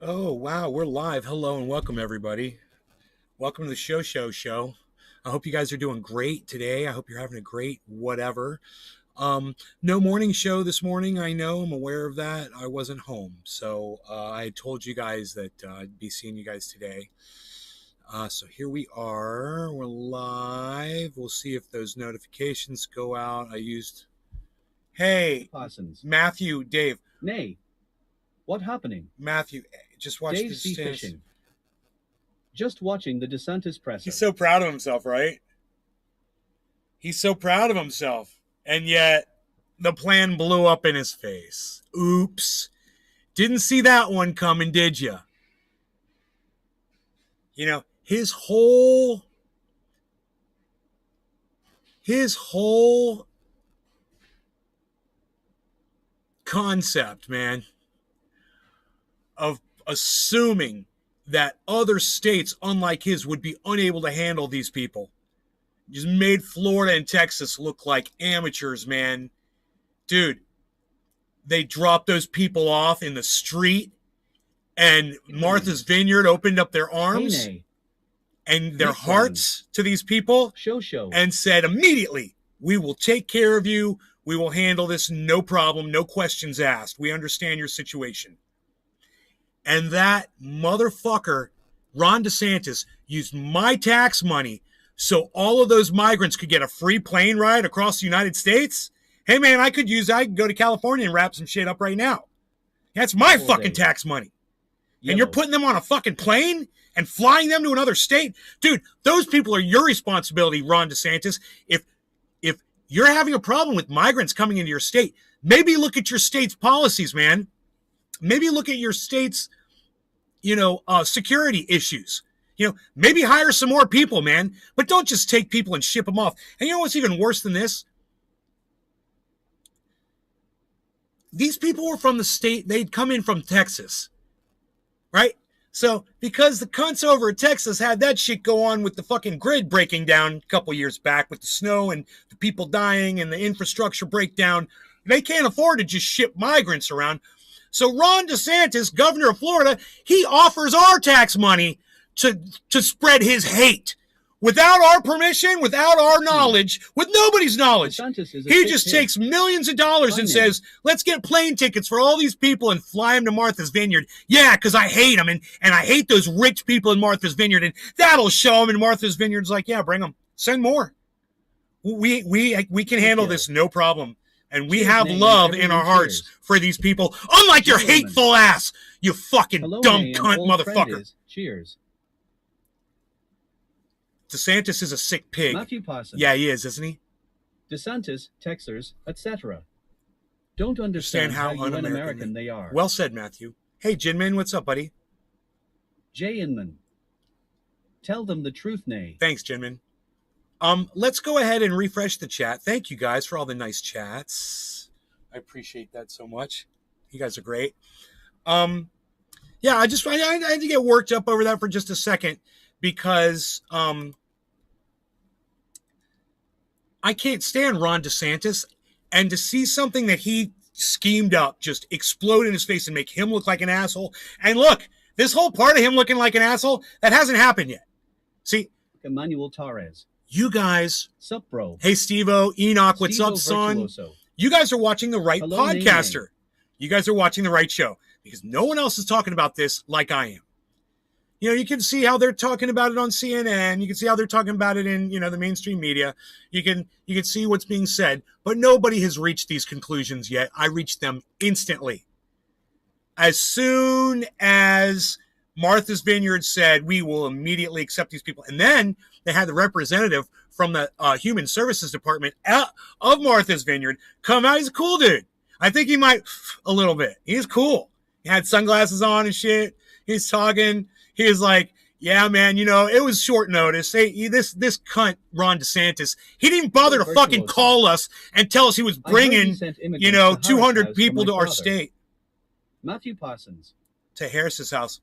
Oh, wow, we're live. Hello and welcome, everybody. Welcome to the show. I hope you guys are doing great today. I hope you're having a great whatever. No morning show this morning. I know, I'm aware of that. I wasn't home. So I told you guys that I'd be seeing you guys today. So here we are. We're live. We'll see if those notifications go out. Hey, Parsons. Matthew, Dave. Nay. What happening? Matthew, just watch Dave this. C. Fishing. Just watching the DeSantis's presser. He's so proud of himself, right? He's so proud of himself. And yet, the plan blew up in his face. Oops. Didn't see that one coming, did you? You know, his whole concept, man, of assuming that other states, unlike his, would be unable to handle these people. Just made Florida and Texas look like amateurs, man. Dude, they dropped those people off in the street, and Martha's Vineyard opened up their arms and their hearts to these people and said immediately, we will take care of you. We will handle this, no problem, no questions asked. We understand your situation. And that motherfucker, Ron DeSantis, used my tax money so all of those migrants could get a free plane ride across the United States. Hey, man, I could go to California and wrap some shit up right now. That's my fucking tax money. And you're putting them on a fucking plane and flying them to another state? Dude, those people are your responsibility, Ron DeSantis. If you're having a problem with migrants coming into your state, maybe look at your state's policies, man. Maybe look at your state's, security issues. Maybe hire some more people, man. But don't just take people and ship them off. And you know what's even worse than this? These people were from the state, they'd come in from Texas, right? So because the cunts over at Texas had that shit go on with the fucking grid breaking down a couple years back with the snow and the people dying and the infrastructure breakdown, they can't afford to just ship migrants around. So Ron DeSantis, governor of Florida, he offers our tax money to spread his hate. Without our permission, without our knowledge, with nobody's knowledge. He just takes millions of dollars and says, let's get plane tickets for all these people and fly them to Martha's Vineyard. Yeah, because I hate them, and I hate those rich people in Martha's Vineyard, and that'll show them. And Martha's Vineyard's like, yeah, bring them. Send more. We can handle this, no problem. And we have love in our hearts for these people, unlike your hateful ass, you fucking dumb cunt motherfucker. Cheers. DeSantis is a sick pig. Matthew Parsons. Yeah, he is, isn't he? DeSantis, Texers, etc. Don't understand how un-American they are. Well said, Matthew. Hey, Jinmin, what's up, buddy? Jay Inman. Tell them the truth, nay. Thanks, Jinmin. Let's go ahead and refresh the chat. Thank you guys for all the nice chats. I appreciate that so much. You guys are great. Yeah, I had to get worked up over that for just a second because I can't stand Ron DeSantis, and to see something that he schemed up just explode in his face and make him look like an asshole. And look, this whole part of him looking like an asshole, that hasn't happened yet. See, Emmanuel Torres. You guys. Sup, bro? Hey, Steve-O. Enoch, what's up, son? You guys are watching the right podcaster. You guys are watching the right show because no one else is talking about this like I am. You can see how they're talking about it on CNN. You can see how they're talking about it in, the mainstream media. You can see what's being said, but nobody has reached these conclusions yet. I reached them instantly. As soon as Martha's Vineyard said, we will immediately accept these people. And then they had the representative from the Human Services Department of Martha's Vineyard come out. He's a cool dude. I think he might a little bit. He's cool. He had sunglasses on and shit. He's talking. He was like, yeah, man, it was short notice. Hey, this cunt, Ron DeSantis, he didn't even bother to fucking call us and tell us he was bringing, 200 people to our state. Matthew Parsons. To Harris's house.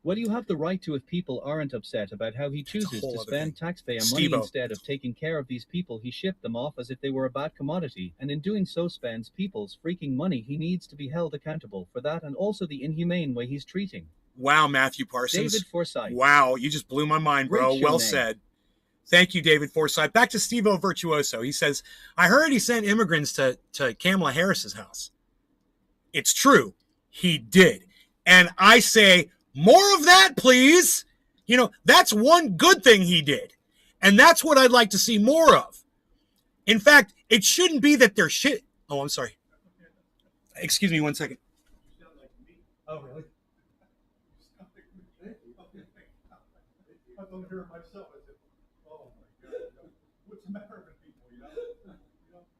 What do you have the right to if people aren't upset about how he chooses to spend taxpayer money instead of taking care of these people? He shipped them off as if they were a bad commodity, and in doing so spends people's freaking money. He needs to be held accountable for that and also the inhumane way he's treating Wow, Matthew Parsons. David Forsyth. Wow, you just blew my mind, bro. Well said. Thank you, David Forsyth. Back to Steve-O Virtuoso. He says, I heard he sent immigrants to Kamala Harris's house. It's true. He did. And I say, more of that, please. You know, that's one good thing he did. And that's what I'd like to see more of. In fact, it shouldn't be that they're shit. Oh, I'm sorry. Excuse me 1 second. Oh, really? I don't hear it myself. I said, oh my God. What's the matter with people, you know?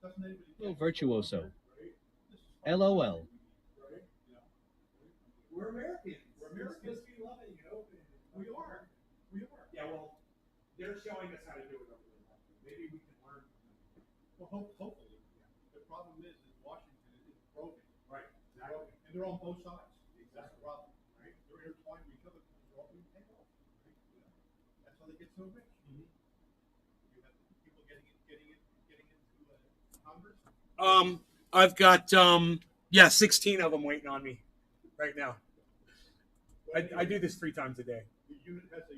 Doesn't anybody Virtuoso. LOL. We're Americans. We're Americans. We love it, you know. We are. We are. Yeah, well, they're showing us how to do it over there. Maybe we can learn. Well, hopefully. Yeah. The problem is Washington is broken. Right. Exactly. And they're on both sides. That's the problem. Right. They're intertwined with each other. They're all being taken off. Right. You know? That's how they get so rich. Mm-hmm. You have people getting into Congress. I've got 16 of them waiting on me right now. I do this 3 times a day. The unit has a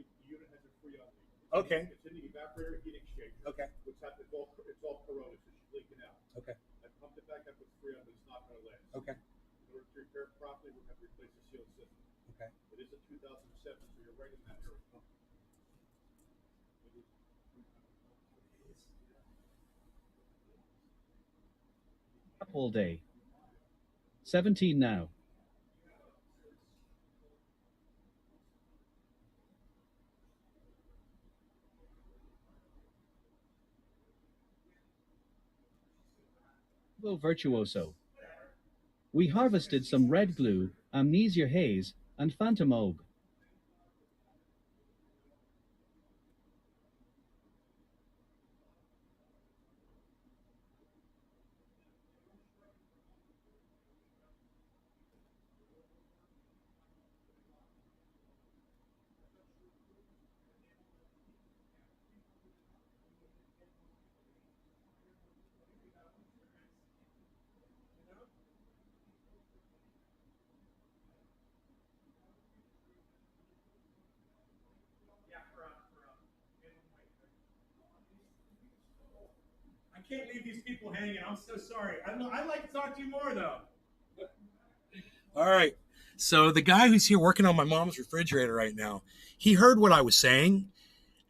free on me. Okay. It's in the evaporator heat exchanger. Okay. Which happens, it's all corroded, so it's leaking out. Okay. I pumped it back up with free on, but it's not going to last. Okay. In order to repair it properly, we're going to replace the seal system. Okay. It is a 2007, so you're right in that area. All day. 17 now. Virtuoso. We harvested some red glue, amnesia haze, and phantom oak. I can't leave these people hanging. I'm so sorry. I'd like to talk to you more, though. All right. So the guy who's here working on my mom's refrigerator right now, he heard what I was saying,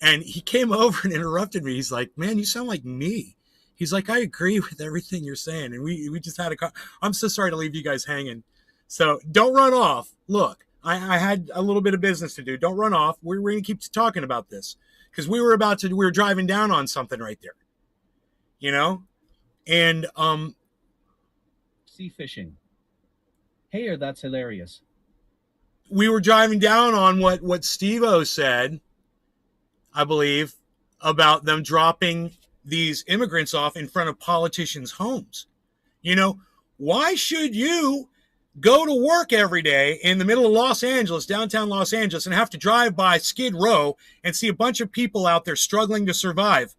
and he came over and interrupted me. He's like, man, you sound like me. He's like, I agree with everything you're saying. And we just had I'm so sorry to leave you guys hanging. So don't run off. Look, I had a little bit of business to do. Don't run off. We're going to keep talking about this because we were driving down on something right there. You know, and sea fishing. Hey, that's hilarious. We were driving down on what Steve-O said, I believe, about them dropping these immigrants off in front of politicians' homes. You know, why should you go to work every day in the middle of Los Angeles, downtown Los Angeles, and have to drive by Skid Row and see a bunch of people out there struggling to survive?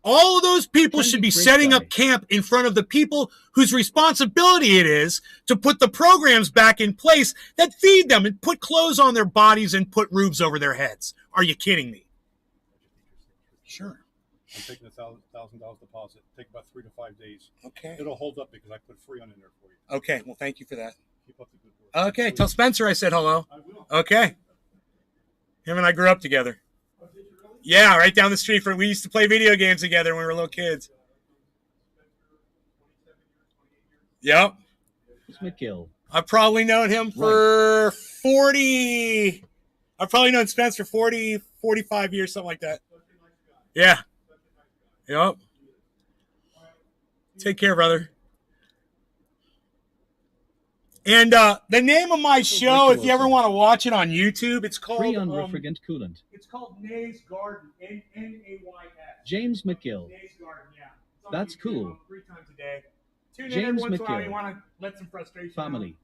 All of those people should be setting up camp in front of the people whose responsibility it is to put the programs back in place that feed them and put clothes on their bodies and put roofs over their heads. Are you kidding me? Sure. I'm taking $1,000 deposit. Take about 3 to 5 days. Okay. It'll hold up because I put free on in there for you. Okay. Well, thank you for that. Keep up the good work. Okay. Tell Spencer I said hello. I will. Okay. Him and I grew up together. Yeah, right down the street. We used to play video games together when we were little kids. Yep. McGill. I've probably known him for 40. I've probably known Spence for 40, 45 years, something like that. Yeah. Yep. Take care, brother. And the name of my show, if you ever want to watch it on YouTube, it's called Free on Refrigerant Coolant. It's called Nay's Garden, Nays. James McGill. Nay's Garden, yeah. That's cool. 3 times a day. Tune James in every once in a while. McGill. You want to let some frustration Family. out.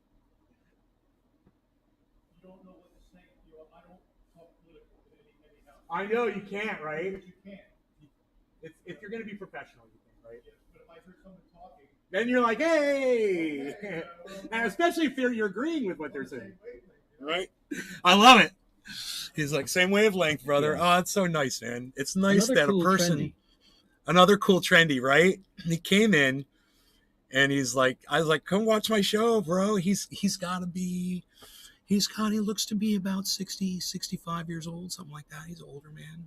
You don't know what to say. I don't talk political anyhow. I know you can't, right? But you can't. If you're going to be professional, you can, right? Yeah, but if I hear someone talking, then you're like, hey! And especially if you're agreeing with what they're saying. Right? I love it. He's like, same wavelength, brother. Yeah. Oh, it's so nice, man. It's nice Another that cool a person, trendy. another cool trendy, right? He came in and he's like, I was like, come watch my show, bro. He's got to be, he looks to be about 60, 65 years old, something like that. He's an older man.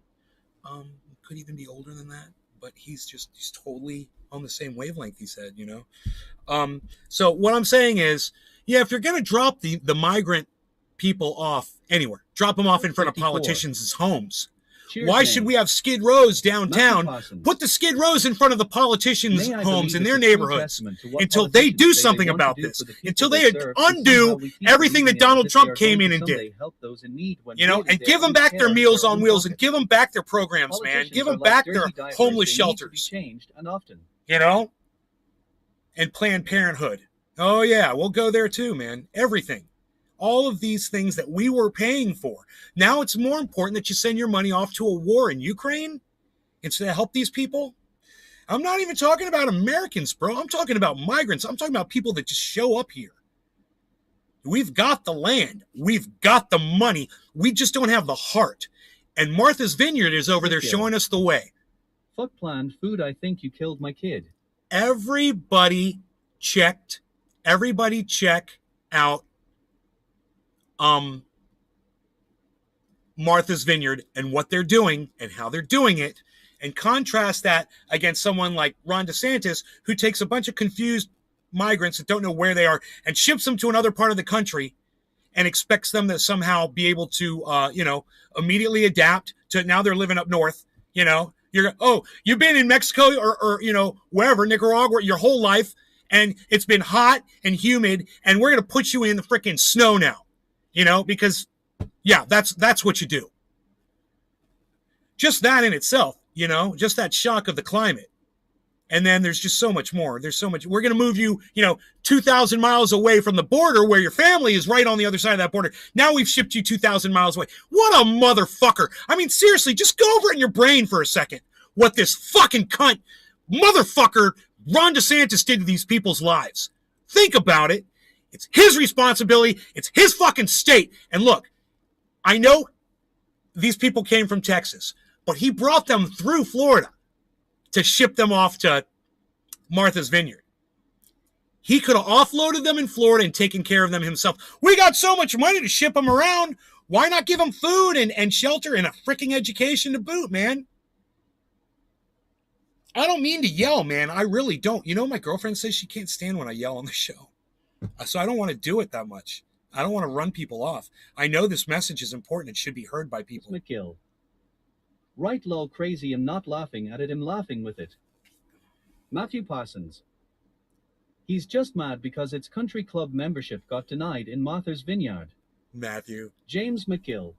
Could even be older than that, but he's totally on the same wavelength, he said, you know? So what I'm saying is, yeah, if you're going to drop the migrant people off anywhere, drop them off in front of 54. politicians' homes. Cheers, Why May. should we have Skid Rows downtown? Parsons. Put the Skid Rows in front of the politicians' May I homes in believe their it's a true neighborhoods testament to what until they politicians do say something they want to about do this, for the people until they they serve, undo somehow we keep everything believing that Donald as if they Trump are came going in to and did. someday help those in need when You know, really and they give them only back care their for Meals their on own Wheels and pocket. give them back their programs, man. Give Politicians are them like back dirty their diapers. homeless They need to be shelters, changed, and often. you know, and Planned Parenthood. Oh, yeah, we'll go there too, man. Everything. All of these things that we were paying for. Now it's more important that you send your money off to a war in Ukraine instead of help these people. I'm not even talking about Americans, bro. I'm talking about migrants. I'm talking about people that just show up here. We've got the land. We've got the money. We just don't have the heart. And Martha's Vineyard is over there showing us the way. Fuck planned food. I think you killed my kid. Everybody check out Martha's Vineyard and what they're doing and how they're doing it, and contrast that against someone like Ron DeSantis, who takes a bunch of confused migrants that don't know where they are and ships them to another part of the country and expects them to somehow be able to, immediately adapt to now they're living up north. You know, you've been in Mexico or wherever, Nicaragua, your whole life, and it's been hot and humid, and we're going to put you in the freaking snow now, because, yeah, that's what you do. Just that in itself, just that shock of the climate. And then there's just so much more. There's so much. We're going to move you, 2,000 miles away from the border where your family is right on the other side of that border. Now we've shipped you 2,000 miles away. What a motherfucker. I mean, seriously, just go over it in your brain for a second. What this fucking cunt motherfucker Ron DeSantis did to these people's lives. Think about it. It's his responsibility. It's his fucking state. And look, I know these people came from Texas, but he brought them through Florida to ship them off to Martha's Vineyard. He could have offloaded them in Florida and taken care of them himself. We got so much money to ship them around. Why not give them food and shelter and a freaking education to boot, man? I don't mean to yell, man. I really don't. My girlfriend says she can't stand when I yell on the show. So I don't want to do it that much. I don't want to run people off. I know this message is important. It should be heard by people. McGill. Right, lol, crazy. I'm not laughing at it. I'm laughing with it. Matthew Parsons. He's just mad because its country club membership got denied in Martha's Vineyard. Matthew. James McGill.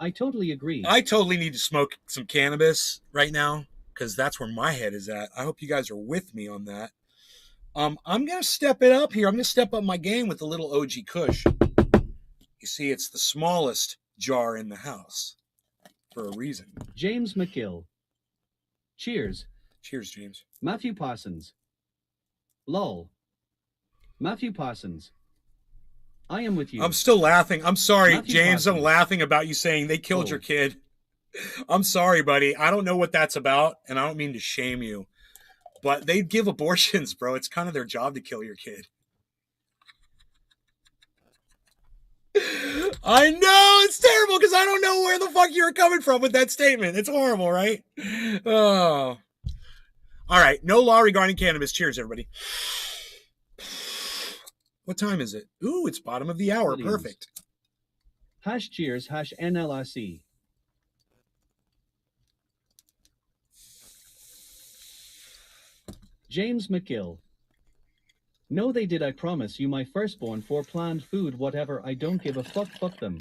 I totally agree. I totally need to smoke some cannabis right now because that's where my head is at. I hope you guys are with me on that. I'm going to step it up here. I'm going to step up my game with a little OG Kush. You see, it's the smallest jar in the house. For a reason. James McGill. Cheers. Cheers, James. Matthew Parsons. Lol. Matthew Parsons. I am with you. I'm still laughing. I'm sorry, Matthew James. Parsons. I'm laughing about you saying they killed your kid. I'm sorry, buddy. I don't know what that's about, and I don't mean to shame you. But they give abortions, bro. It's kind of their job to kill your kid. I know it's terrible because I don't know where the fuck you're coming from with that statement. It's horrible, right? Oh. All right. No law regarding cannabis. Cheers, everybody. What time is it? Ooh, it's bottom of the hour. Williams. Perfect. #cheers #NLRC. James McGill. No, they did. I promise you, my firstborn for planned food, whatever. I don't give a fuck. Fuck them.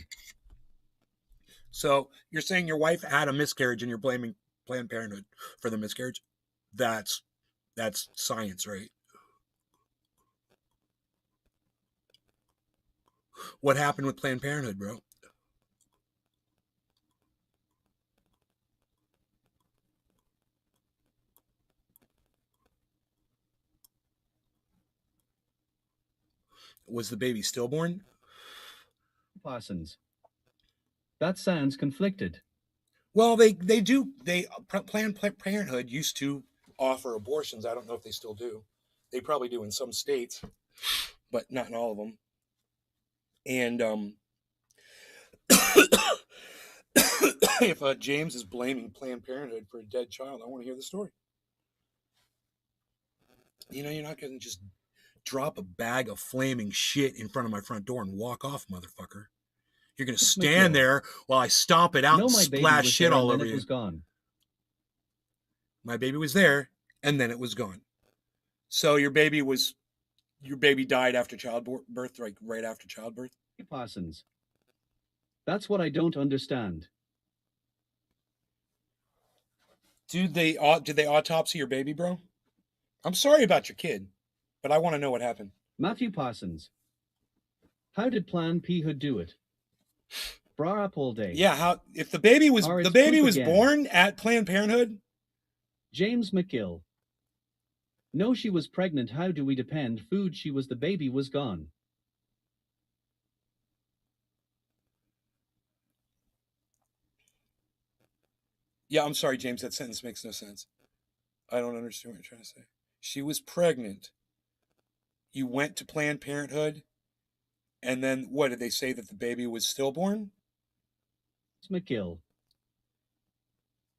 So you're saying your wife had a miscarriage and you're blaming Planned Parenthood for the miscarriage? That's science, right? What happened with Planned Parenthood, bro? Was the baby stillborn? Parsons. That sounds conflicted. Well, Planned Parenthood used to offer abortions. I don't know if they still do. They probably do in some states, but not in all of them. And if James is blaming Planned Parenthood for a dead child, I want to hear the story. You know, you're not going to just drop a bag of flaming shit in front of my front door and walk off, motherfucker. You're going to stand there while I stomp it out and splash shit all over you. It was gone. My baby was there, and then it was gone. So your baby died after childbirth, like right after childbirth? Parsons. That's what I don't understand. Did they autopsy your baby, bro? I'm sorry about your kid, but I want to know what happened. Matthew Parsons. How did Plan P Hood do it? Bra up all day. Yeah, how if the baby was born at Planned Parenthood? James McGill. No, she was pregnant. How do we depend? Food, she was the baby was gone. Yeah, I'm sorry, James, that sentence makes no sense. I don't understand what you're trying to say. She was pregnant. You went to Planned Parenthood, and then what, did they say that the baby was stillborn? McGill.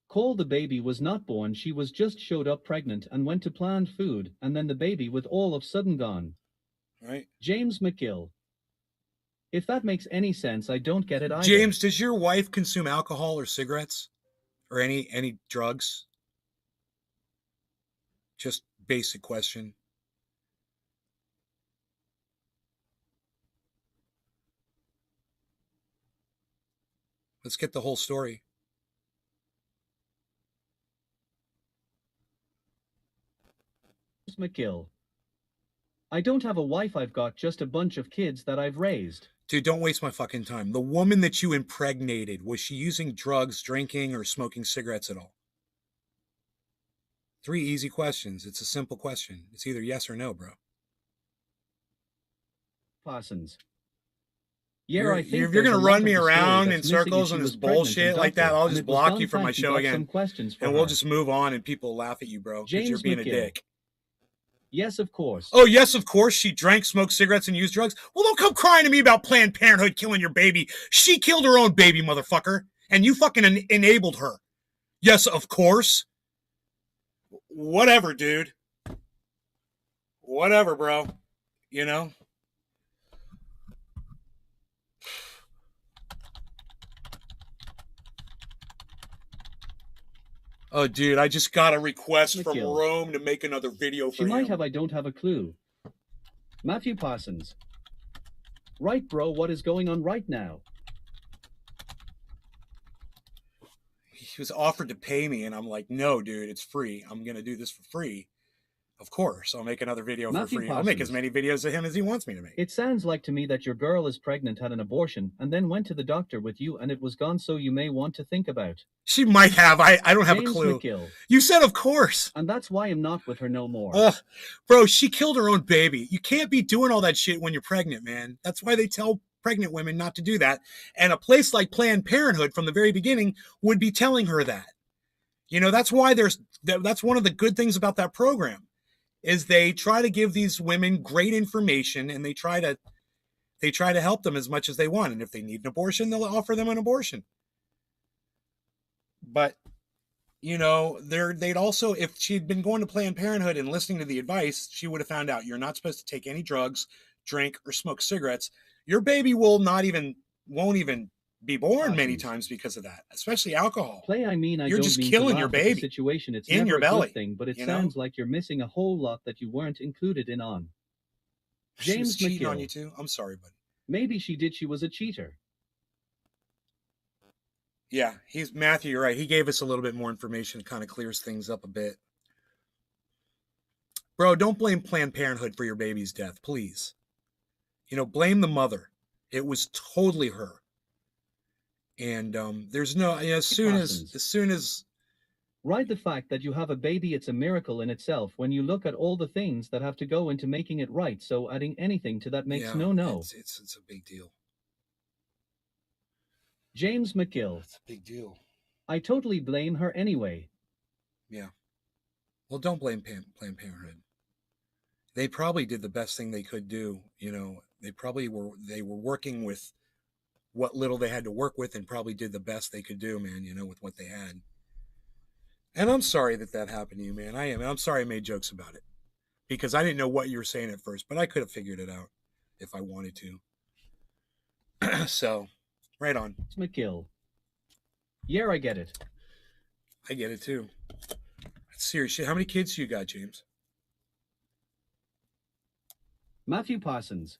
Cole, the baby was not born. She was just showed up pregnant and went to Planned Food, and then the baby with all of sudden gone. Right. James McGill. If that makes any sense, I don't get it either. James, does your wife consume alcohol or cigarettes? Or any drugs? Just basic question. Let's get the whole story. McGill. I don't have a wife, I've got just a bunch of kids that I've raised. Dude, don't waste my fucking time. The woman that you impregnated, was she using drugs, drinking, or smoking cigarettes at all? 3 easy questions. It's a simple question. It's either yes or no, bro. Parsons. Yeah, I think if you're going to run me around in circles and this bullshit like that, I'll just block you from my show again. And we'll just move on and people laugh at you, bro, because you're being a dick. Yes, of course. Oh, yes, of course. She drank, smoked cigarettes, and used drugs. Well, don't come crying to me about Planned Parenthood killing your baby. She killed her own baby, motherfucker. And you fucking enabled her. Yes, of course. Whatever, dude. Whatever, bro. You know? Oh, dude, I just got a request from Rome to make another video for him. She might have, I don't have a clue. Matthew Parsons. Right, bro, what is going on right now? He was offered to pay me, and I'm like, no, dude, it's free. I'm going to do this for free. Of course, I'll make another video for free. I'll make as many videos of him as he wants me to make. It sounds like to me that your girl is pregnant, had an abortion, and then went to the doctor with you, and it was gone, so you may want to think about. She might have. I don't have a clue. McGill. You said of course. And that's why I'm not with her no more. Bro, she killed her own baby. You can't be doing all that shit when you're pregnant, man. That's why they tell pregnant women not to do that. And a place like Planned Parenthood from the very beginning would be telling her that. You know, that's why that's one of the good things about that program. Is they try to give these women great information, and they try to help them as much as they want. And if they need an abortion, they'll offer them an abortion. But, you know, they'd also, if she'd been going to Planned Parenthood and listening to the advice, she would have found out you're not supposed to take any drugs, drink, or smoke cigarettes. Your baby won't even be born many times because of that, especially alcohol. You're just killing your baby situation. It's in your belly. Thing, but it sounds like you're missing a whole lot that you weren't included in on. James she was cheating on you too? I'm sorry, buddy. Maybe she did. She was a cheater. Yeah, Matthew, you're right. He gave us a little bit more information. It kind of clears things up a bit. Bro, don't blame Planned Parenthood for your baby's death, please. You know, blame the mother. It was totally her. And there's no, you know, as soon as right, the fact that you have a baby, it's a miracle in itself when you look at all the things that have to go into making it right. So adding anything to that makes no. It's a big deal. James McGill. That's a big deal. I totally blame her anyway. Yeah. Well, don't blame Planned Parenthood. They probably did the best thing they could do. You know, they were working with what little they had to work with and probably did the best they could do, man, you know, with what they had. And I'm sorry that happened to you, man. I am. I'm sorry I made jokes about it because I didn't know what you were saying at first, but I could have figured it out if I wanted to. So, right on. McGill. Yeah, I get it. I get it too. Seriously, how many kids do you got, James? Matthew Parsons.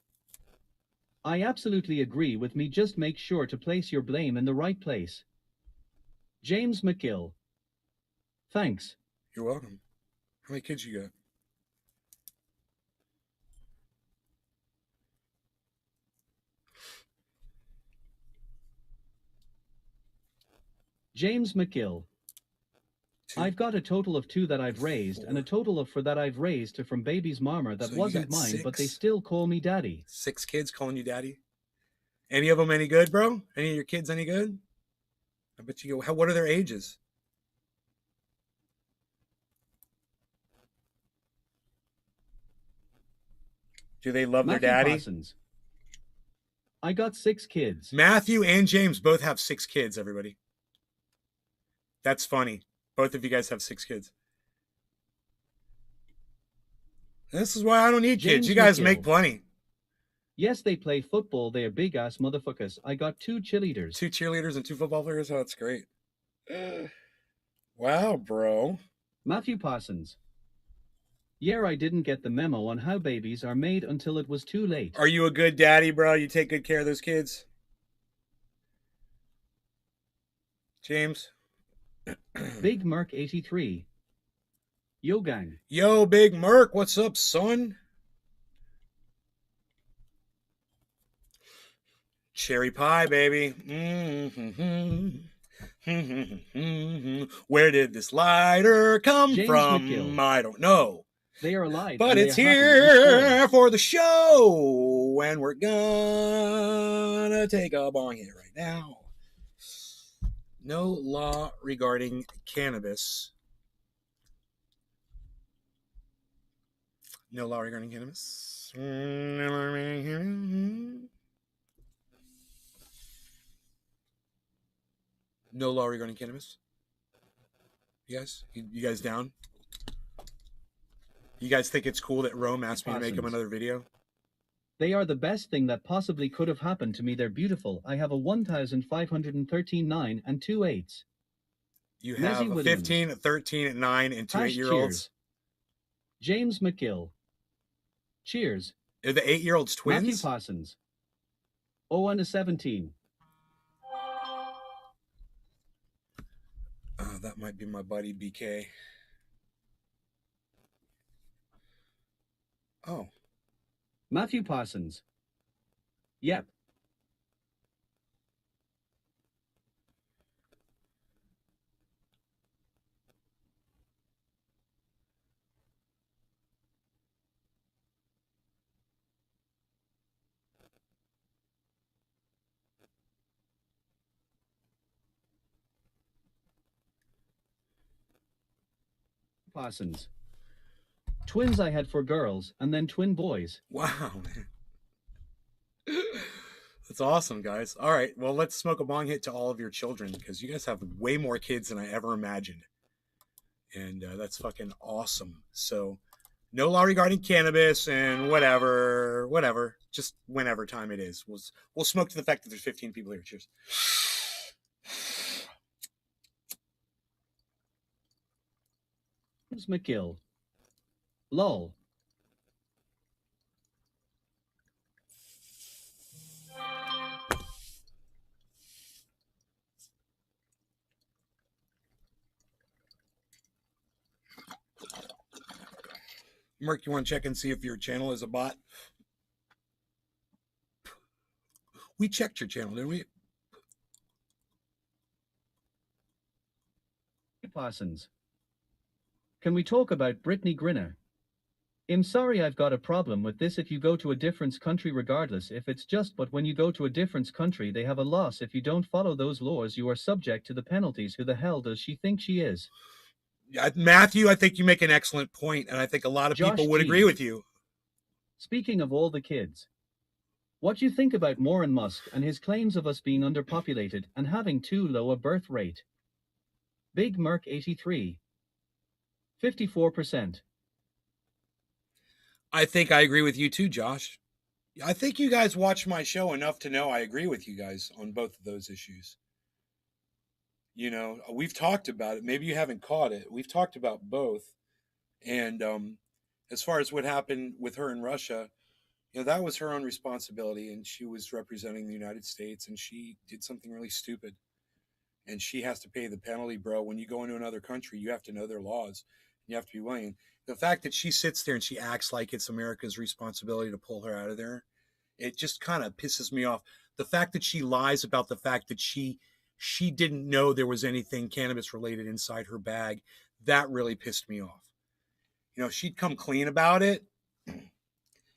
I absolutely agree with me. Just make sure to place your blame in the right place. James McGill. Thanks. You're welcome. How many kids you got? James McGill. 2. I've got a total of 2 that I've raised, 4. and a total of 4 that I've raised from baby's mama that So wasn't mine, 6. but they still call me daddy. 6 kids calling you daddy? Any of them any good, bro? Any of your kids any good? I bet you go. What are their ages? Do they love Matthew their daddy? Parsons. I got 6 kids. Matthew and James both have 6 kids, everybody. That's funny. Both of you guys have 6 kids. This is why I don't need kids. James You guys McGill. make plenty. Yes, they play football. They are big ass motherfuckers. I got 2 cheerleaders. 2 cheerleaders and 2 football players. Oh, that's great. Wow, bro. Matthew Parsons. Yeah, I didn't get the memo on how babies are made until it was too late. Are you a good daddy, bro? You take good care of those kids? James? Big Merc 83. Yo, gang. Yo, Big Merc. What's up, son? Cherry pie, baby. Where did this lighter come James from? McGill. I don't know. They are alive. But and it's they are happy and here for the show. And we're gonna take a bong hit right now. No law regarding cannabis. No law regarding cannabis. No law regarding cannabis. You guys down? You guys think it's cool that Rome asked me to make him another video? They are the best thing that possibly could have happened to me. They're beautiful. I have a 1,513 9 and 2 8s. You have a 15, a 13, a 9, and 2 8-year-olds. James McGill. Cheers. Are the 8-year-olds twins? Matthew Parsons. Oh, and a 17. That might be my buddy BK. Oh. Matthew Parsons. Yep. Parsons. Twins I had for girls, and then twin boys. Wow, man. That's awesome, guys. All right, well, let's smoke a bong hit to all of your children because you guys have way more kids than I ever imagined. And that's fucking awesome. So, no law regarding cannabis and whatever. Just whenever time it is. We'll smoke to the fact that there's 15 people here. Cheers. James McGill. Lol. Merc, you want to check and see if your channel is a bot? We checked your channel, didn't we? Parsons. Can we talk about Brittany Grinner? I'm sorry, I've got a problem with this. If you go to a different country, regardless if it's just, but when you go to a different country, they have a loss. If you don't follow those laws, you are subject to the penalties. Who the hell does she think she is? Matthew, I think you make an excellent point, and I think a lot of people Josh would G. agree with you. Speaking of all the kids, what you think about Elon Musk and his claims of us being underpopulated and having too low a birth rate? Big Merc 83. 54%. I think I agree with you too, Josh. I think you guys watch my show enough to know I agree with you guys on both of those issues. You know, we've talked about it. Maybe you haven't caught it. We've talked about both. And as far as what happened with her in Russia, you know, that was her own responsibility, and she was representing the United States, and she did something really stupid. And she has to pay the penalty, bro. When you go into another country, you have to know their laws. You have to be willing. The fact that she sits there and she acts like it's America's responsibility to pull her out of there, it just kind of pisses me off. The fact that she lies about the fact that she didn't know there was anything cannabis related inside her bag, that really pissed me off. You know, she'd come clean about it.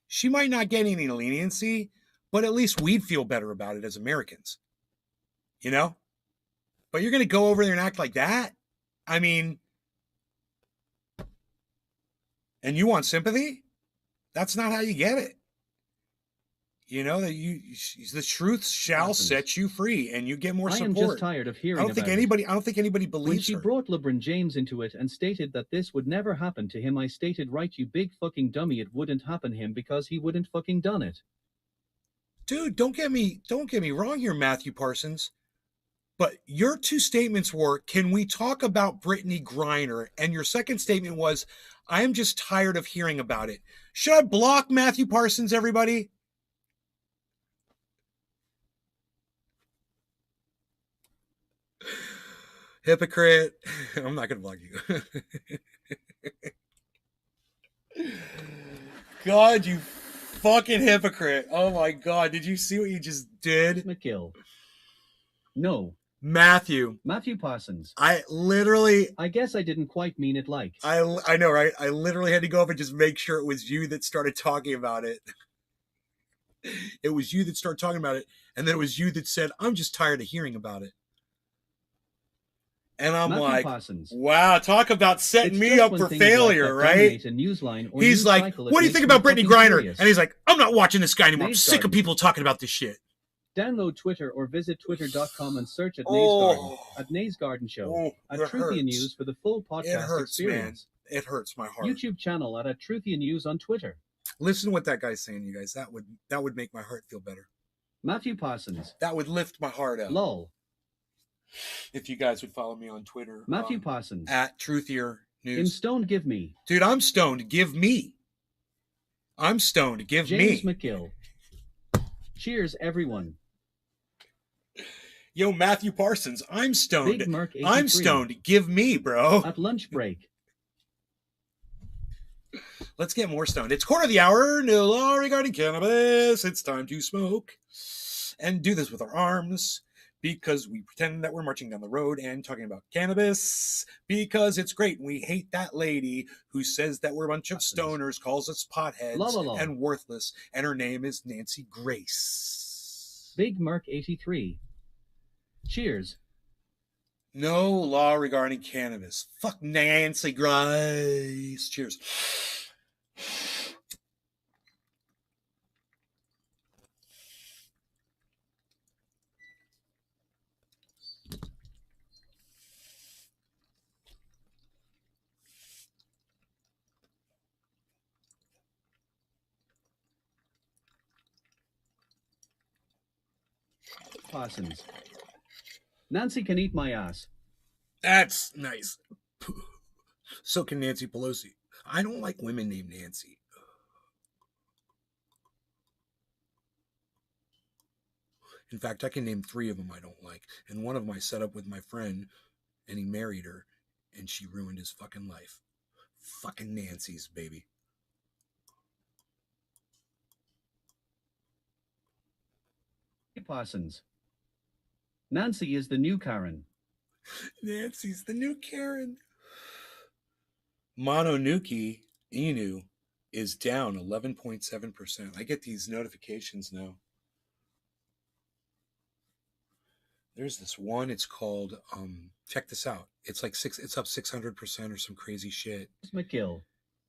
She might not get any leniency, but at least we'd feel better about it as Americans. You know? But you're going to go over there and act like that? I mean, and you want sympathy? That's not how you get it. You know, that the truth shall set you free, and you get more support. I am just tired of hearing about it. I don't think anybody believes her. When she brought LeBron James into it and stated that this would never happen to him, I stated, right, you big fucking dummy, it wouldn't happen him because he wouldn't fucking done it. Dude, don't get me wrong here, Matthew Parsons. But your two statements were, can we talk about Brittany Griner? And your second statement was, I am just tired of hearing about it. Should I block Matthew Parsons, everybody? Hypocrite. I'm not going to block you. God, you fucking hypocrite. Oh my God. Did you see what you just did? McGill. No. Matthew Parsons. I guess I didn't quite mean it like. I know, right? I literally had to go up and just make sure it was you that started talking about it. It was you that started talking about it. And then it was you that said, I'm just tired of hearing about it. And I'm like, Parsons. Wow, talk about setting me up for failure, right? He's like, what do you think about Brittany Griner? And he's like, I'm not watching this guy anymore. I'm sick of people talking about this shit. Download Twitter or visit twitter.com and search at Nays Garden, at Nays Garden Show, at Truthian News for the full podcast experience. Man. It hurts my heart. YouTube channel at Truthian News on Twitter. Listen to what that guy's saying, you guys. That would make my heart feel better. Matthew Parsons. That would lift my heart up. Lol. If you guys would follow me on Twitter. Matthew Parsons. At Truthier News. I'm stoned, give me. Dude, I'm stoned. Give me. I'm stoned. Give James me. McGill. Cheers, everyone. Yo, Matthew Parsons, I'm stoned. Big Merc 83. I'm stoned. Give me, bro. At lunch break. Let's get more stoned. It's quarter of the hour. No law regarding cannabis. It's time to smoke and do this with our arms because we pretend that we're marching down the road and talking about cannabis because it's great. We hate that lady who says that we're a bunch of stoners, calls us potheads and worthless, and her name is Nancy Grace. Big Merc 83. Cheers. No law regarding cannabis. Fuck Nancy Grace. Cheers. Parsons. Nancy can eat my ass. That's nice. So can Nancy Pelosi. I don't like women named Nancy. In fact, I can name 3 of them I don't like. And one of them I set up with my friend, and he married her, and she ruined his fucking life. Fucking Nancy's, baby. Parsons. Nancy is the new Karen. Nancy's the new Karen. Mononuki Inu. is down 11.7%. I get these notifications now. There's this one. It's called check this out. It's like it's up 600% or some crazy shit. McGill.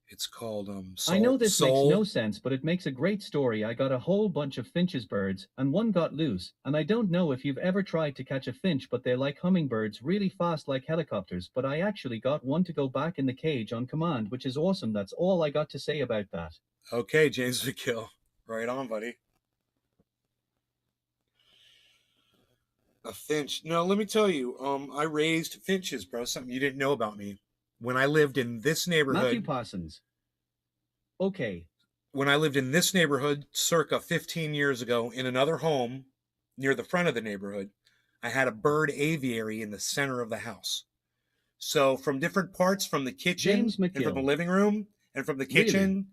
It's called I know this Soul. makes no sense, but it makes a great story. I got a whole bunch of finches birds, and one got loose. And I don't know if you've ever tried to catch a finch, but they're like hummingbirds, really fast like helicopters. But I actually got one to go back in the cage on command, which is awesome. That's all I got to say about that. Okay, James McGill. Right on, buddy. A finch. No, let me tell you, I raised finches, bro. Something you didn't know about me. When I lived in this neighborhood. Matthew Parsons. Okay. When I lived in this neighborhood circa 15 years ago in another home near the front of the neighborhood, I had a bird aviary in the center of the house. So from different parts, from the kitchen and from the living room and from the kitchen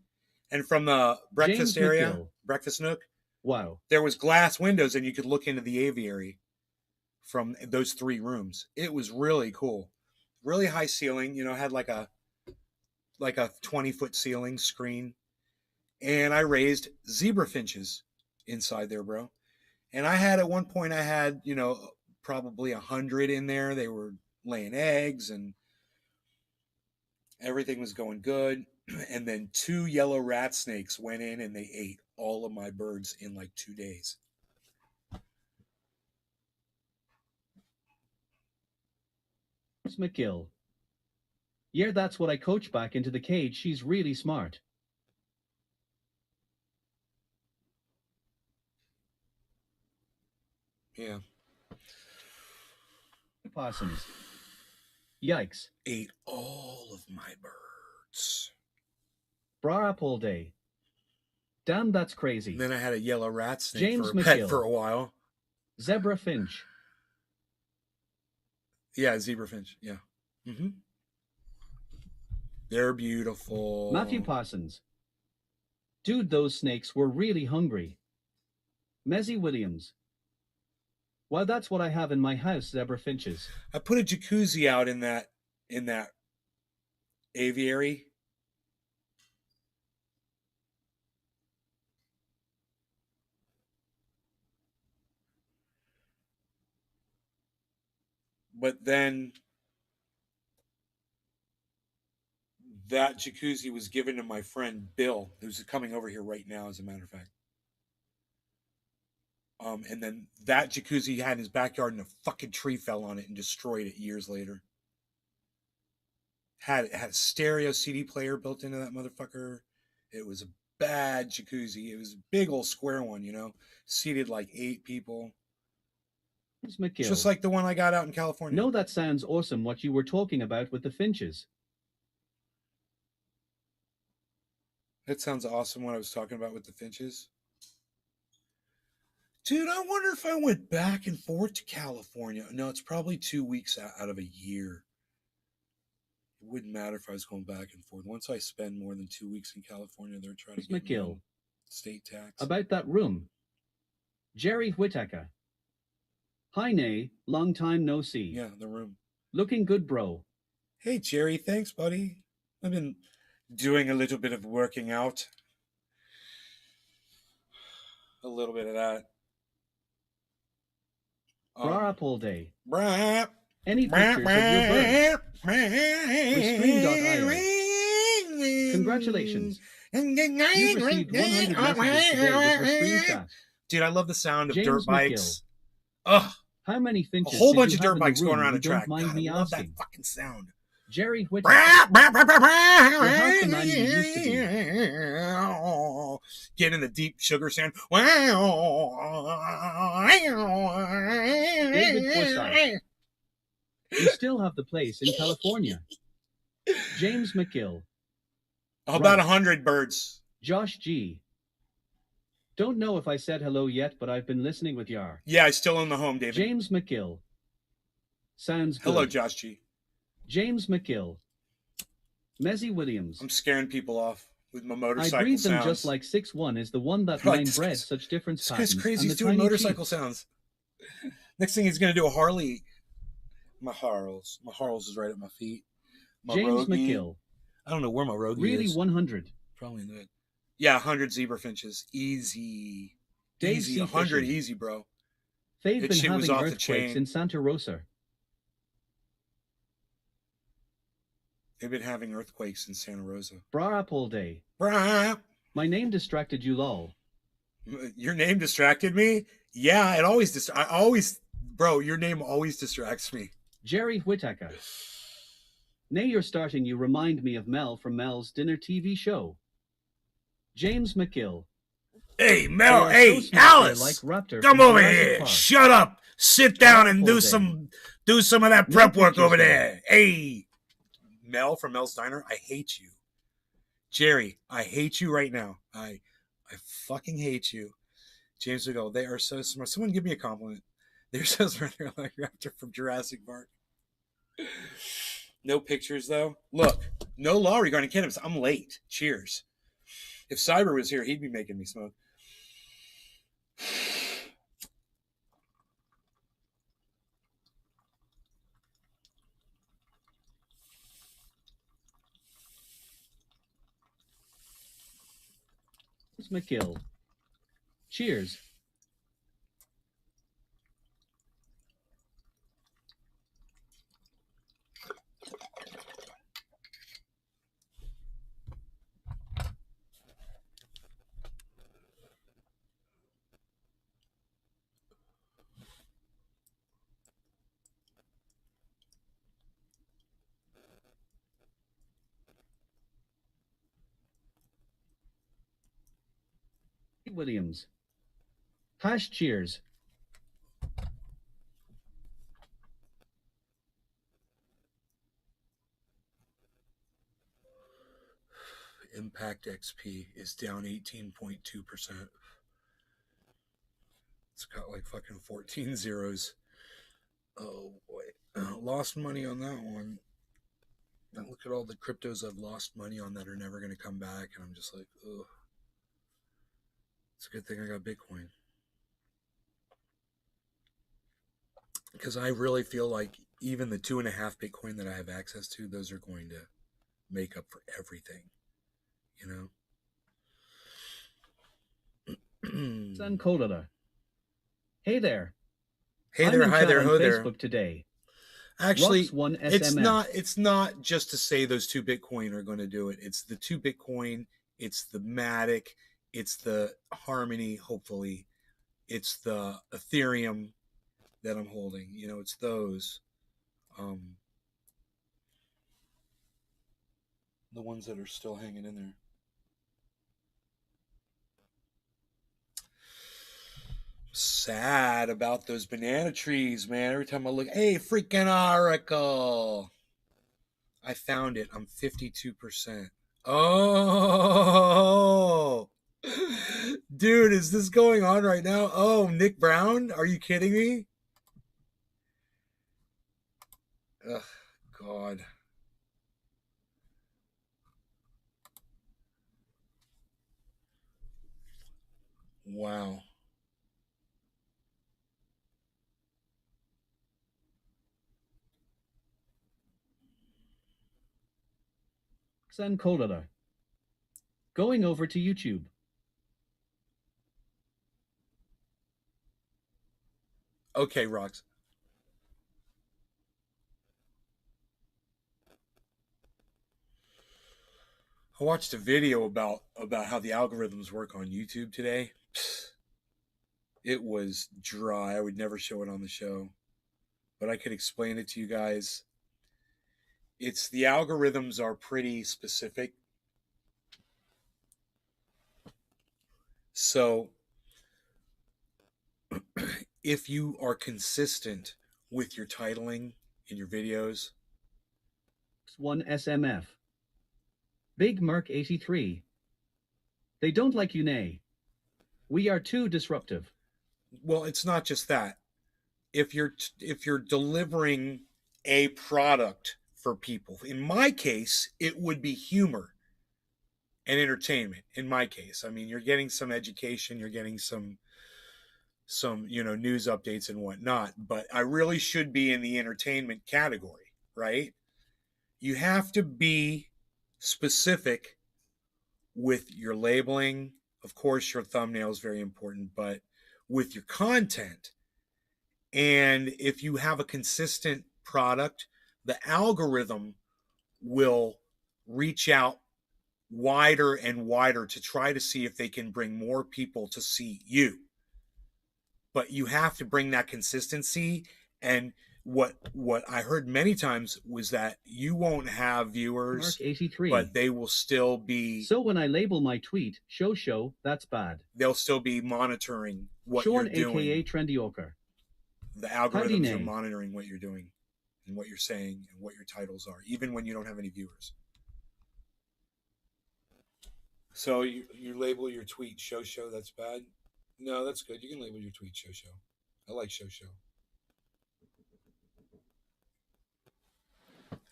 and from the breakfast area, breakfast nook. Wow. There was glass windows and you could look into the aviary from those 3 rooms. It was really cool. Really high ceiling, had like a 20-foot ceiling screen. And I raised zebra finches inside there, bro. And at one point, probably 100 in there. They were laying eggs and everything was going good. And then 2 yellow rat snakes went in and they ate all of my birds in like 2 days. McGill. Yeah, that's what I coach back into the cage. She's really smart. Yeah. Parsons. Yikes. Ate all of my birds. Bra up all day. Damn, that's crazy. And then I had a yellow rat snake James for a pet for a while. Zebra finch. Yeah, zebra finch. Yeah. Mm-hmm. They're beautiful. Matthew Parsons. Dude, those snakes were really hungry. Mezzy Williams. Well, that's what I have in my house, zebra finches. I put a jacuzzi out in that aviary. But then that jacuzzi was given to my friend Bill, who's coming over here right now, as a matter of fact. And then that jacuzzi he had in his backyard and a fucking tree fell on it and destroyed it years later. Had a stereo CD player built into that motherfucker. It was a bad jacuzzi. It was a big old square one, seated like 8 people. McGill. Just like the one I got out in California. No, that sounds awesome what you were talking about with the finches. That sounds awesome what I was talking about with the finches. Dude, I wonder if I went back and forth to California. No, it's probably 2 weeks out of a year. It wouldn't matter if I was going back and forth. Once I spend more than 2 weeks in California, they're trying to get McGill. State tax. About that room. Jerry Whittaker. Hi, Nay. Long time no see. Yeah, the room. Looking good, bro. Hey, Jerry. Thanks, buddy. I've been doing a little bit of working out. A little bit of that. Bra up all day. Bra. Any pictures of your bird? Restream.io. Congratulations. You've received 100 messages today with Restream chat. Dude, I love the sound of James dirt bikes. McGill. Ugh. How many finches? A whole did bunch you of have dirt in the bikes going room? around You the track. Don't mind God, me I love asking. that fucking sound. Jerry Whittaker. You're half the man you used to be. Get in the deep sugar sound. David Forsyth. You still have the place in California. James McGill. About 100 birds. Josh G. Don't know if I said hello yet, but I've been listening with Yar. Yeah, I still own the home, David. James McGill. Sounds good. Hello, Josh G. James McGill. Mezzy Williams. I'm scaring people off with my motorcycle I breed them sounds. just like 6'1" is the one that Like, mine this bred guy's- such different This patterns. guy's crazy. and He's the doing tiny motorcycle chief. sounds. Next thing he's going to do a Harley. My Harles. My Harles is right at my feet. My James Rogie. McGill. I don't know where my Rogie Really is. 100. Probably not. Yeah, 100 zebra finches. Easy. Dave Easy. C. 100 Fishing. easy, bro. They've That been shit was having off the earthquakes chain. in Santa Rosa. They've been having earthquakes in Santa Rosa. Bra up all day. Bra. My name distracted you, lol. Your name distracted me? Yeah, it always bro, your name always distracts me. Jerry Whittaker. Nay, you're starting, you remind me of Mel from Mel's Dinner TV show. James McGill. Hey, They Mel, are hey, so smart, they're Alice, like Raptor come from over Jurassic here. Park. Shut up. Sit down and Apple do Day. some of that No prep work pictures, over though. there. Hey, Mel from Mel's Diner, I hate you. Jerry, I hate you right now. I fucking hate you. James will go, they are so smart. Someone give me a compliment. They're so smart. They're like Raptor from Jurassic Park. No pictures, though. Look, no law regarding cannabis. I'm late. Cheers. If Cyber was here, he'd be making me smoke. McGill. Cheers. Williams. Hash cheers. Impact XP is down 18.2%. It's got like fucking 14 zeros. Oh boy. Lost money on that one. And look at all the cryptos I've lost money on that are never going to come back. And I'm just like, ugh. It's a good thing I got Bitcoin. Because I really feel like even the 2.5 Bitcoin that I have access to, those are going to make up for everything. You know? San Colada. Hey there. Hey there, I'm in hi chat there, on ho there. Facebook today. Actually, Rocks one it's SMF. not just to say those 2 Bitcoin are going to do it. It's the 2 Bitcoin, it's the Matic, it's the Harmony, hopefully. It's the Ethereum that I'm holding. You know, it's those. The ones that are still hanging in there. Sad about those banana trees, man. Every time I look, hey, freaking Oracle. I found it. I'm 52%. Oh, dude, is this going on right now? Oh, Nick Brown? Are you kidding me? Ugh, God. Wow. San Colada. Going over to YouTube. Okay, Rox. I watched a video about how the algorithms work on YouTube today. It was dry. I would never show it on the show, but I could explain it to you guys. It's the algorithms are pretty specific. So if you are consistent with your titling in your videos, One SMF. Big Mark 83. They don't like you, nay. We are too disruptive. well, it's not just that. If you're delivering a product for people, in my case, it would be humor and entertainment. In my case, I mean, you're getting some education, you're getting some news updates and whatnot, but I really should be in the entertainment category, right? You have to be specific with your labeling. Of course, your thumbnail is very important, but with your content, and if you have a consistent product, the algorithm will reach out wider and wider to try to see if they can bring more people to see you. But you have to bring that consistency. And what I heard many times was that you won't have viewers, Mark 83. but they will still be. So when I label my tweet, show, that's bad. They'll still be monitoring what Sean, you're doing. aka Trendyoker. The algorithms are monitoring what you're doing and what you're saying and what your titles are, even when you don't have any viewers. So you label your tweet show, that's bad? No, that's good. You can label your tweet show. I like show.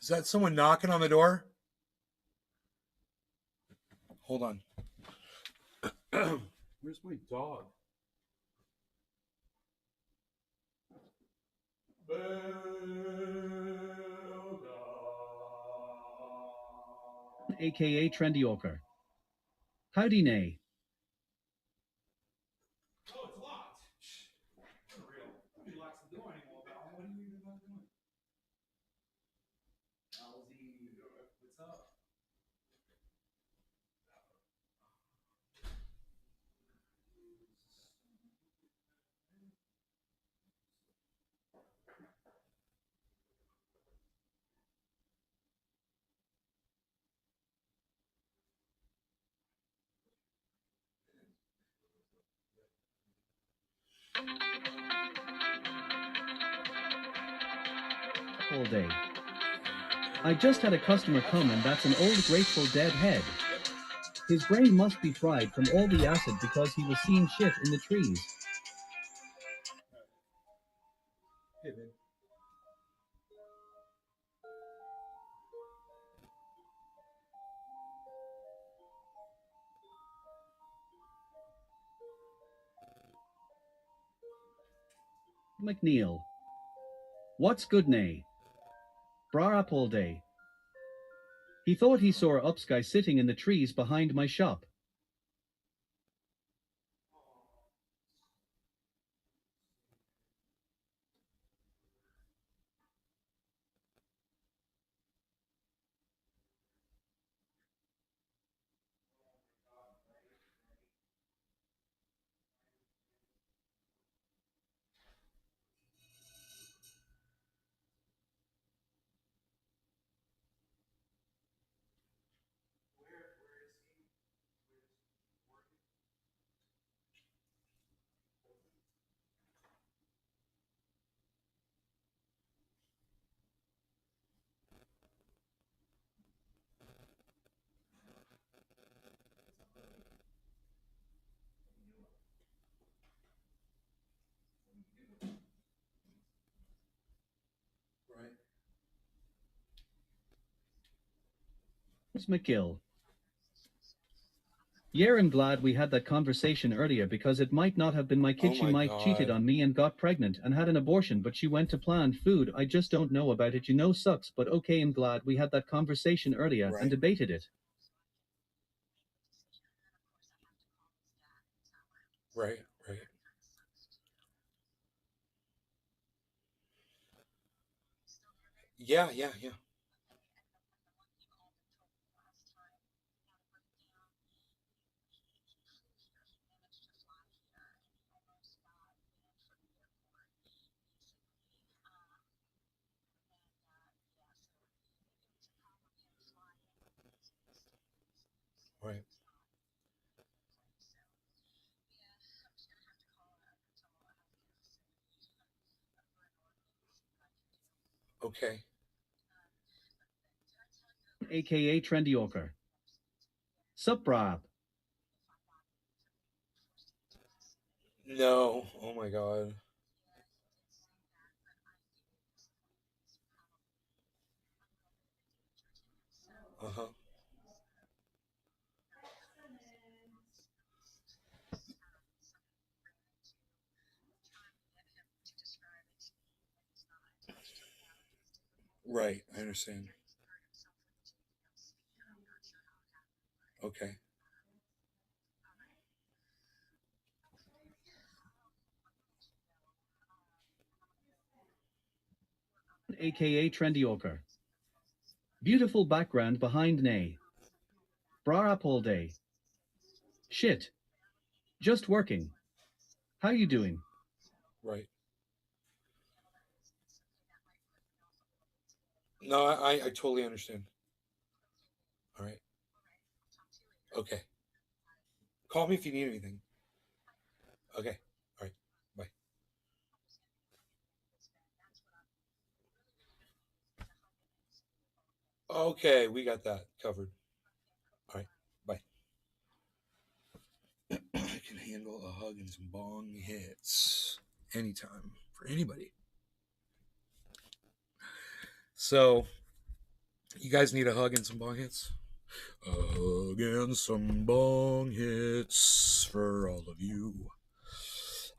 Is that someone knocking on the door? Hold on. Where's my dog? Aka Trendyoker. Howdy nay. Oh, it's locked. Unreal. Nobody locks the door anymore, Val. What are you even about doing? What's up? All day. I just had a customer come and that's an old Grateful Dead head. His brain must be fried from all the acid because he was seeing shit in the trees. Hey, babe. McNeil. What's good nay? Bra up all day. He thought he saw a upsky sitting in the trees behind my shop. Right. McGill. Yeah, I'm glad we had that conversation earlier because it might not have been my kid. Oh She my might God. cheated on me and got pregnant and had an abortion, but she went to Planned Food. I just don't know about it. Sucks, but okay, I'm glad we had that conversation earlier and debated it. Right. Yeah. Right. Okay. AKA Trendyoker. Sup, Rob? No. Oh my God. Uh-huh. Right. I understand. Okay. aka Trendioker. Beautiful background behind Nay. Bra up all day. Shit. Just working. How you doing? Right. No, I totally understand. All right. Okay. Call me if you need anything. Okay. All right. Bye. Okay, we got that covered. All right. Bye. I can handle a hug and some bong hits anytime for anybody. So, you guys need a hug and some bong hits? A hug and some bong hits for all of you.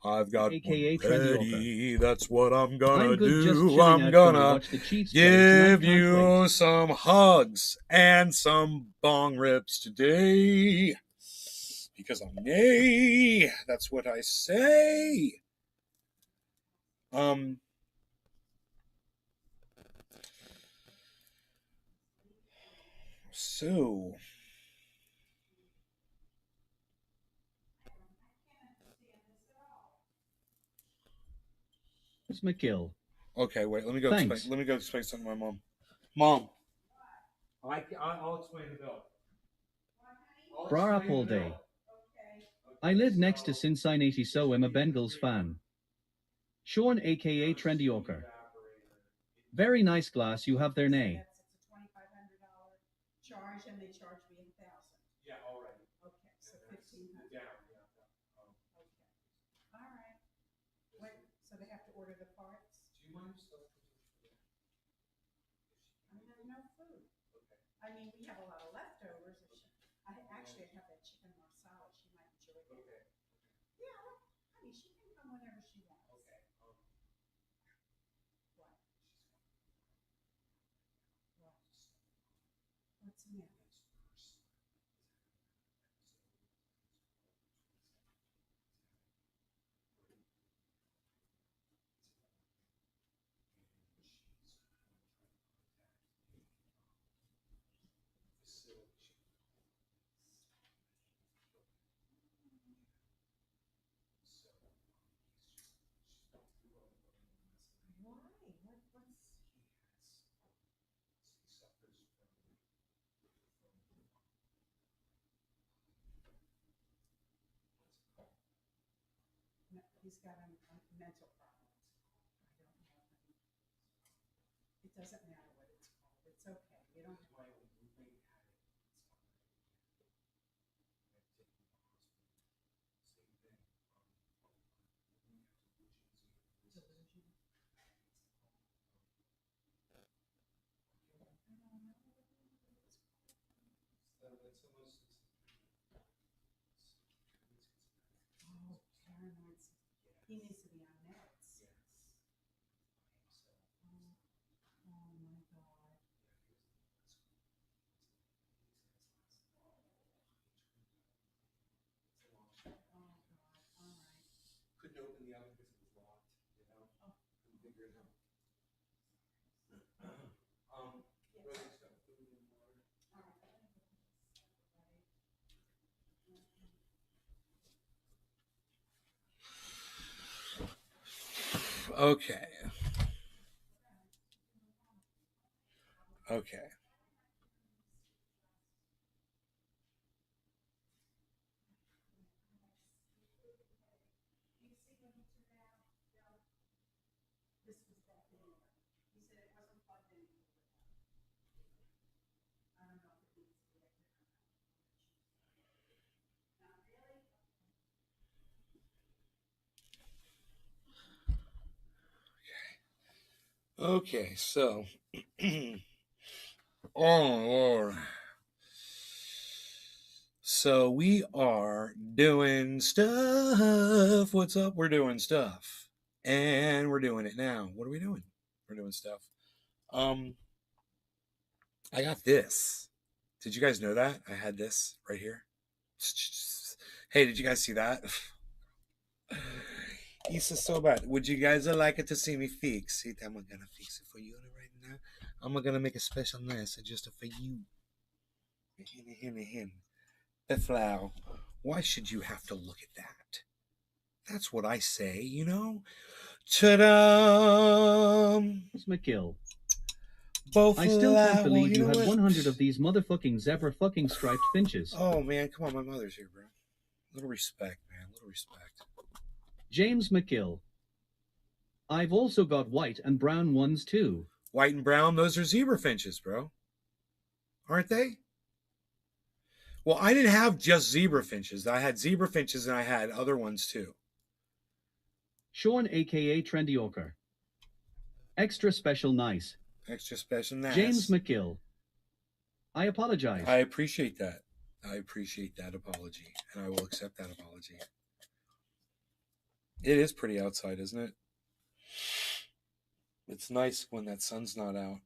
I've got AKA one ready. That's what I'm gonna I'm good, just do. chilling I'm out gonna gonna watch the Chiefs play tonight, give can't you wait. some hugs and some bong rips today. Because I'm gay. That's what I say. So It's McGill. okay, wait. Let me go explain. Thanks. Let me go explain something to my mom. Mom, I'll explain the bill. Bra up all day. I live next to Cincinnati, so I'm a Bengals fan. Sean, aka Trendioker. Very nice glass you have there, Nay. Charge and they charge me 1,000. Yeah, already. Okay, so 1,500. Yeah. Okay. All right. What, so they have to order the parts? Do you mind stuff? I have no food. Okay. I mean, we have a lot of leftovers. I actually have that chicken marsala. She might enjoy it. Okay. Yeah, honey, she can come whenever she wants. Okay. What? What? What's the matter? Why? What's... No, he's got a mental problems. I don't know. It doesn't matter what it's called. It's okay. You don't have to. Delusion. Oh, paranoid. He needs to be on meds. Oh, oh my God. Oh God. All right. Couldn't open the oven because it was locked. You know. Oh. Couldn't figure it out. Yes. Really stuff. Food and water. All right. Okay. Okay. This was that video. He said it wasn't plugged in. I don't know if it needs to be not really. Okay, so oh Lord. So we are doing stuff. What's up? We're doing stuff. And we're doing it now. What are we doing? We're doing stuff. I got this. Did you guys know that? I had this right here. Hey, did you guys see that? This is so bad. Would you guys like it to see me fix it? I'm gonna fix it for you right now. I'm gonna make a special message just for you. The flower. Why should you have to look at that? That's what I say, you know? Ta-da! McGill. Both I still can't flower. believe you know had what? 100 of these motherfucking zebra fucking striped finches. Oh, man. Come on. My mother's here, bro. Little respect, man. Little respect. James McGill. I've also got white and brown ones too. White and brown, those are zebra finches, bro. Aren't they? Well, I didn't have just zebra finches. I had zebra finches and I had other ones too. Sean aka Trendy Ochre. Extra special nice. Extra special nice. James McGill. I apologize. I appreciate that. I appreciate that apology. And I will accept that apology. It is pretty outside, isn't it? It's nice when that sun's not out.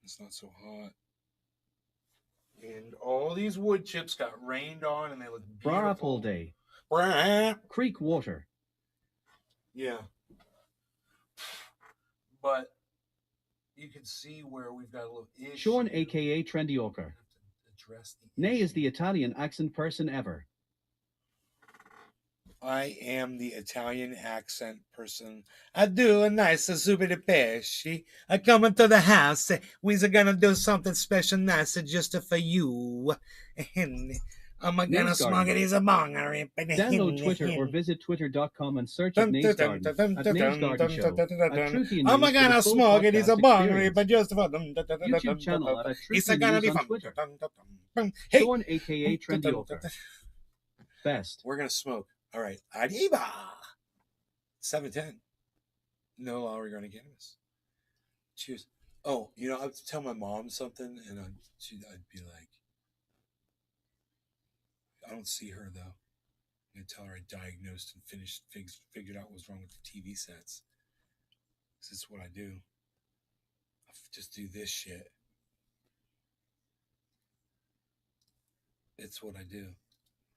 It's not so hot. And all these wood chips got rained on and they look beautiful. Bra up all day. Bra. Creek water. Yeah. But you can see where we've got a little issue. Sean aka Trendy Ochre. Nay is the Italian accent person ever. I am the Italian accent person. I do a nice zuppe di pesci. I come into the house. We're gonna do something special nice just for you. And I'm gonna smog it as a bong. Download Twitter or visit twitter.com and search at Nays Garden. At Nays Garden Show. At Truthy and I'm gonna smog it as a bong. But just for YouTube channel at it's Truthy gonna News be on fun. Twitter. Hey. Sean aka Trendy Ochre. Best. We're gonna smoke. All right. Arriba. 7:10. No longer going to cannabis. Cheers. Oh, you know, I would tell my mom something, and I'd be like, I don't see her, though. I'm going to tell her I diagnosed and figured out what was wrong with the TV sets. This is what I do. I just do this shit. It's what I do.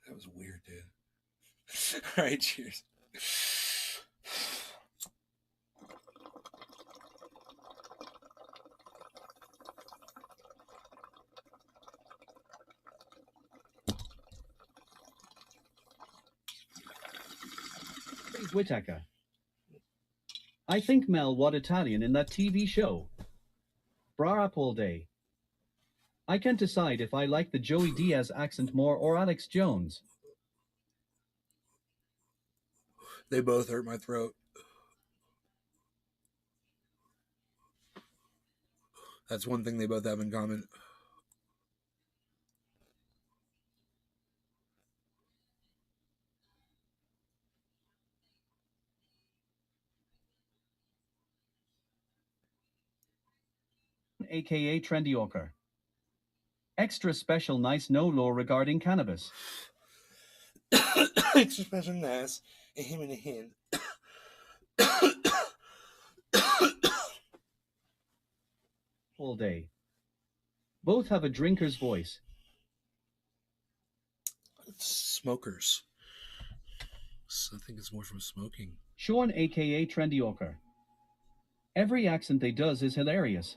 That was weird, dude. All right, cheers. Whitaker. I think Mel was Italian in that TV show. Bra up all day. I can't decide if I like the Joey Diaz accent more or Alex Jones. They both hurt my throat. That's one thing they both have in common. AKA Trendy Ochre. Extra special nice no law regarding cannabis. Extra special nice. A him and a hen. All day. Both have a drinker's voice. Smokers. So I think it's more from smoking. Sean aka Trendy Ochre. Every accent they does is hilarious.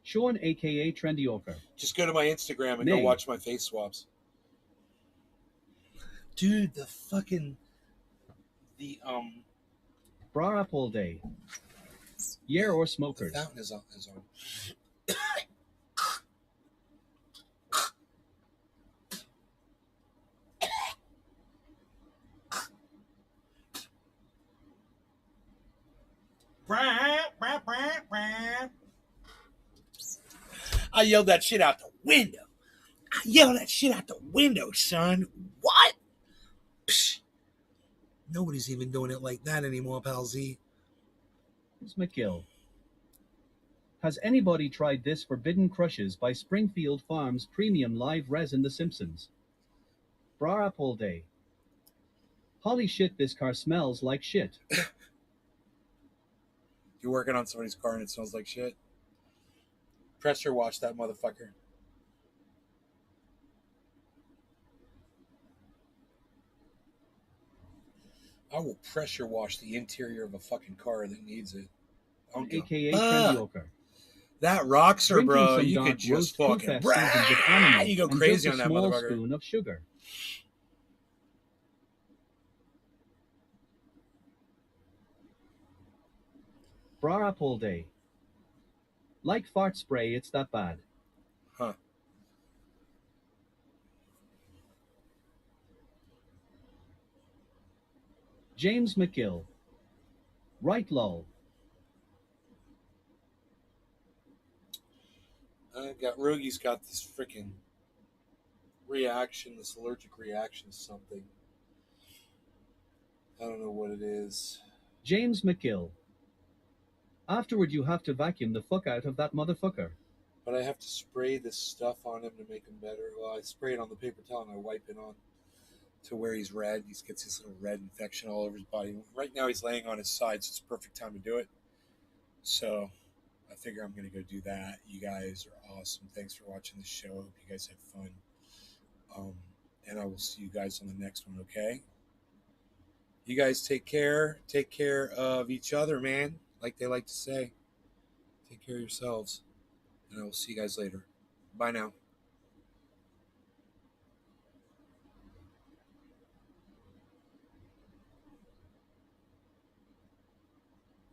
Sean aka Trendy Ochre. Just go to my Instagram and go watch my face swaps. Dude, Bra up all day. Yeah, or the smokers. fountain is on. I yelled that shit out the window. Son. What? Psh. Nobody's even doing it like that anymore, pal Z. It's McGill. Has anybody tried this Forbidden Crushes by Springfield Farms Premium Live Resin The Simpsons? Bra up all day. Holy shit, this car smells like shit. You're working on somebody's car and it smells like shit. Pressure wash that motherfucker. I will pressure wash the interior of a fucking car that needs it. I'll go, aka Trendioker. that rocks her, Drinking bro. some You dark could just roast fucking Koofest seasoned with animal you go and crazy just on a that small motherfucker. spoon of sugar. Bra up all day. Like fart spray, it's that bad. Huh. James McGill. Right lol. Roogie's got this freaking reaction, this allergic reaction to something. I don't know what it is. James McGill. Afterward you have to vacuum the fuck out of that motherfucker. But I have to spray this stuff on him to make him better. Well, I spray it on the paper towel and I wipe it on to where he's red. He gets this little red infection all over his body. Right now he's laying on his side, so it's the perfect time to do it. So I figure I'm going to go do that. You guys are awesome. Thanks for watching the show. Hope you guys had fun. And I will see you guys on the next one, okay? You guys take care. Take care of each other, man. Like they like to say. Take care of yourselves. And I will see you guys later. Bye now.